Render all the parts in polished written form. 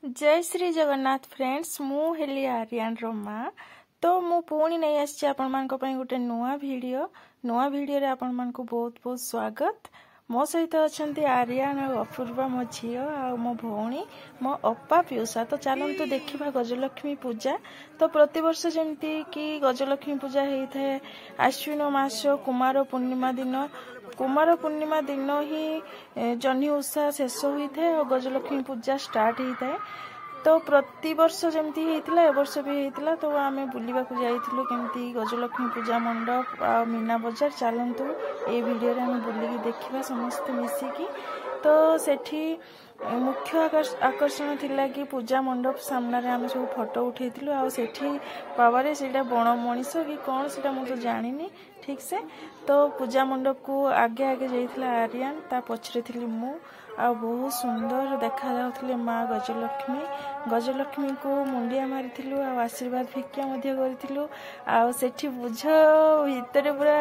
जय श्री जगन्नाथ फ्रेंड्स मु हेली आर्यन रमा तो मु पुणी नहीं आसी आपण मानक पई गोटे नुआ वीडियो रे आपण मानक बहुत बहुत स्वागत। मो सहित अच्छा आर्यन और अपूर्वा मो झी आ मो भौणी मो अप्पा पीयूषा। तो चलतु देखा गजलक्ष्मी पूजा। तो प्रतिवर्ष जमती कि गजलक्ष्मी पूजा होता है आश्विन मास कुमार पूर्णिमा दिन ही जह्नी उषा शेष होता है और गजलक्ष्मी पूजा स्टार्ट होता है। तो प्रति वर्ष जमती होता ए वर्ष भी होता। तो आम बुलवा जाइलु केमती गजलक्ष्मी पूजा मंडप आ मीना बजार। चलतु ये वीडियो रे आम बुलिकी देखा समस्ते मिसिकी। तो सेठी मुख्य आकर्षण थिला कि पूजा मंडप सामने आम सब फोटो उठेलु आ सेठी पावारे सेटा बण मनीष कि कौन से मुझे जानी ठीक से। तो पूजा मंडप को आगे आगे जाइथिला आर्यन ता पछरे थिली मु आ बहुत सुंदर देखा जाउथिले माँ गजलक्ष्मी को मुंडिया मारिथिलु आ आशीर्वाद भिक्षा मध्य करिथिलु। आ सेठी बुझ भितर पूरा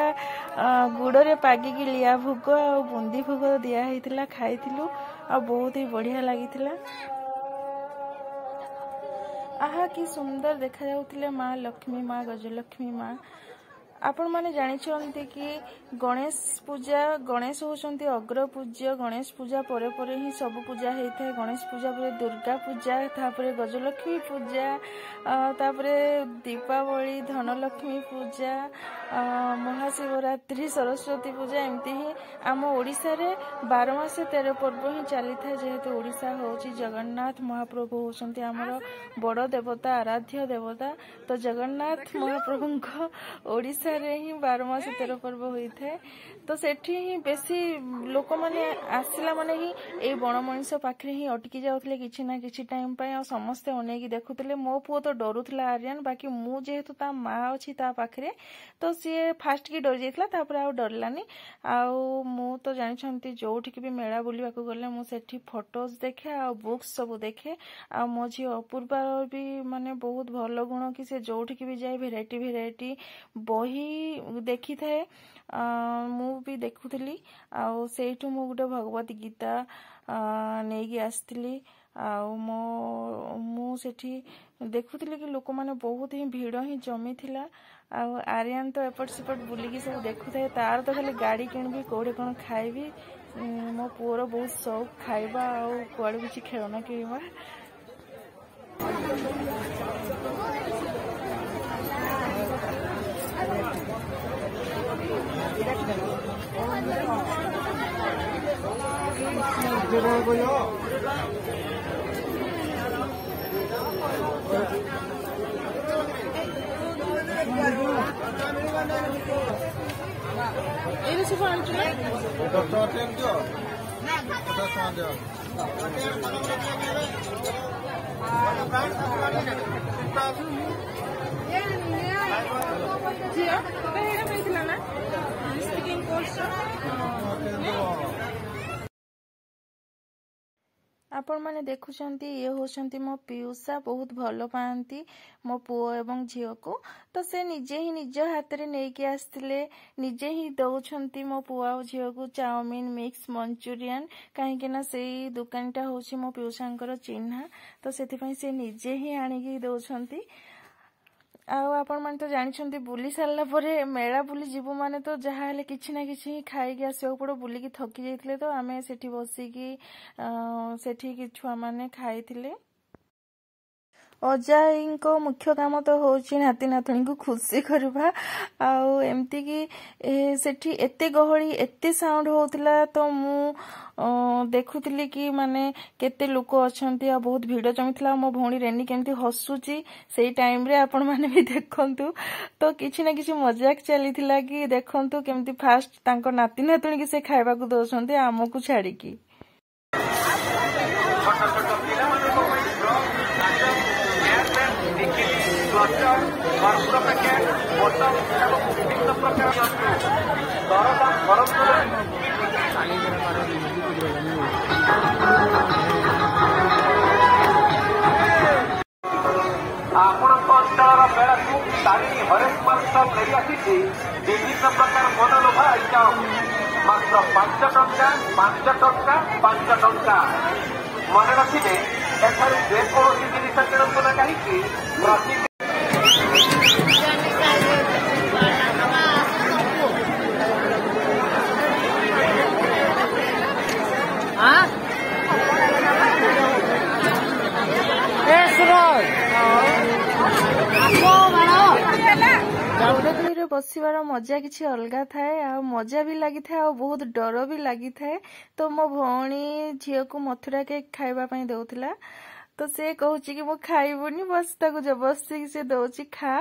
गुड़े पागिकी लिया भोग आ बुंदी भोग दिया हेतिला खाइथिलु आ बहुत ही बढ़िया लागिथिला। आहा कि सुंदर देखा जाउथिले माँ लक्ष्मी माँ गजलक्ष्मी माँ। आपण माने जानिछन्ती कि गणेश होचन्ती अग्र पूज्य। गणेश पूजा परे परे ही सब पूजा होता है। गणेश पूजा पर दुर्गा पूजा तापरे गजलक्ष्मी पूजा तापरे दीपावली धनलक्ष्मी पूजा महाशिवरात्रि सरस्वती पूजा एमती ही आम ओडिशा रे 12 मास 13 पर्व ही चली था। जेहेतु ओडिशा होची जगन्नाथ महाप्रभु होचन्ती हमर बड़ देवता आराध्य देवता। तो जगन्नाथ महाप्रभु ओडिशा रे ही 12 मास 13 पर्व होता है। तो सेठी ही बेसी लोक माने आसिला माने ही ए बण मनीष पाखरे ही अटकी जाउथले किछि ना किछि टाइम पय आ समस्ते अनेकी देखुथले। मो पुओ तो डरुथला आर्यन बाकी मु जेहेतु ता माँ अछि ता पाखरे तो सी फास्ट की डर जाइथला तापर आ डरलानी। आउ मु तो जानिछन्ती जोठी भी मेला बुलिबा को गले मु सेठी फोटोज देखे आ बुक्स सब देखे। आ मो झी अपूर्वा भी माने बहुत भलो गुण कि से जोठी भी जाए भेराइटी बही देखी थाए। मु भी देखुली आउ सेठू मु गोटे भगवत गीता नेगी आसली। मु सेठी देखुली कि लोक माने बहुत ही भीड़ ही जमी थिला। आर्यन तो एपट सेपट बुलिकी सब देखु थाए। तार तो खाली गाड़ी किणबी कोड़े कौन खाइबी। मो पुओर बहुत शौक खाइबा आउ कुआड़े किछि खेलना किणवा। आपण माने देखुचंती ये होचंती मो पीयूषा बहुत भलो पांती मो पुओ एवं झियो को। तो से निजे ही निज हाथ रे नेकी आस्तिले निजे ही दउछंती मो पुओ आ झियो को चाउमीन मिक्स मंचूरियन काहे ना सेई दुकानटा होची मो पीयूषांकर चिन्हा। तो सेति पई से निजे ही आनिकी दउछंती। आपण माने तो जानिछंती बुली सारला परे मेला बुली जीवु माने तो जहा हेले किछि ना किछि खाइकी आसियो पड़ो। बुलिकी थकी जाइथिले तो आमे सेठी बसिकी सेठी कि छुआ माने खाइथिले। अजाईको मुख्य काम तो होची नाती नातुणी को खुशी करबा। आउ एमती कि सेठी एते गहली एते साउंड होतला। तो मु देखुली कि माने केते लोक अछंती आ बहुत भीड़ जमिथिला। मो भौणी रेनी केमती हसुची सेई टाइम रे आपण माने भी देखंतु। तो किछि ना किछि मजाक चलीथिला कि देखंतु केमती फास्ट तांको नाती नातुणी कि से खाइबा को दोछंती आमकु छाड़ी की। ଆପଣଙ୍କ ଅଞ୍ଚଳର ମେଳାକୁ ତାରିଣୀ ହରେକ ମାସ ନେଇ ଆସିଛି ବିଭିନ୍ନ ପ୍ରକାର ମନଲୋଭା ଆଇଟମ ମାତ୍ର 5 ଟଙ୍କା 5 ଟଙ୍କା 5 ଟଙ୍କା। ମନେ ରଖିବେ ଏଠାରେ ରହିକି ପ୍ରତି ଦୌଡ଼ଦୋଳିରେ ବସିବାର ମଜା କିଛି ଅଲଗା ଥାଏ ଆଉ ମଜା ବି ଲାଗିଥାଏ ଆଉ ବହୁତ ଡର ବି ଲାଗିଥାଏ। ତ ମୋ ଭଉଣୀ ଝିଅକୁ ମଥୁରା କେକ୍ ଖାଇବା ପାଇଁ ଦଉଥିଲା ତ ସେ କହୁଛି କି ମୁଁ ଖାଇବୁନି ବସ୍ ତାକୁ ଜବରଦସ୍ତି ସେ ଦଉଛି ଖା।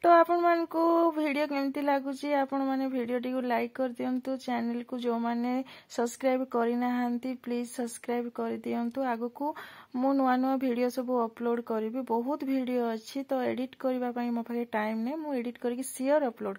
ତ ଆପଣମାନଙ୍କୁ ଭିଡ଼ିଓ କେମିତି ଲାଗୁଛି ଆପଣମାନେ ଭିଡ଼ିଓଟିକୁ ଲାଇକ୍ କରିଦିଅନ୍ତୁ। ଚ୍ୟାନେଲକୁ ଯେଉଁମାନେ ସବସ୍କ୍ରାଇବ୍ କରିନାହାନ୍ତି ପ୍ଲିଜ୍ ସବସ୍କ୍ରାଇବ୍ କରିଦିଅନ୍ତୁ। ଆଗକୁ ମୁଁ ନୂଆ ନୂଆ ଭିଡ଼ିଓ ସବୁ ଅପଲୋଡ଼ କରିବି। ବହୁତ ଭିଡ଼ିଓ ଅଛି ତ ଏଡ଼ିଟ୍ କରିବା ପାଇଁ ମୋ ପାଖରେ ଟାଇମ୍ ନାହିଁ। ମୁଁ ଏଡ଼ିଟ୍ କରିକି ସିଓର ଅପଲୋଡ଼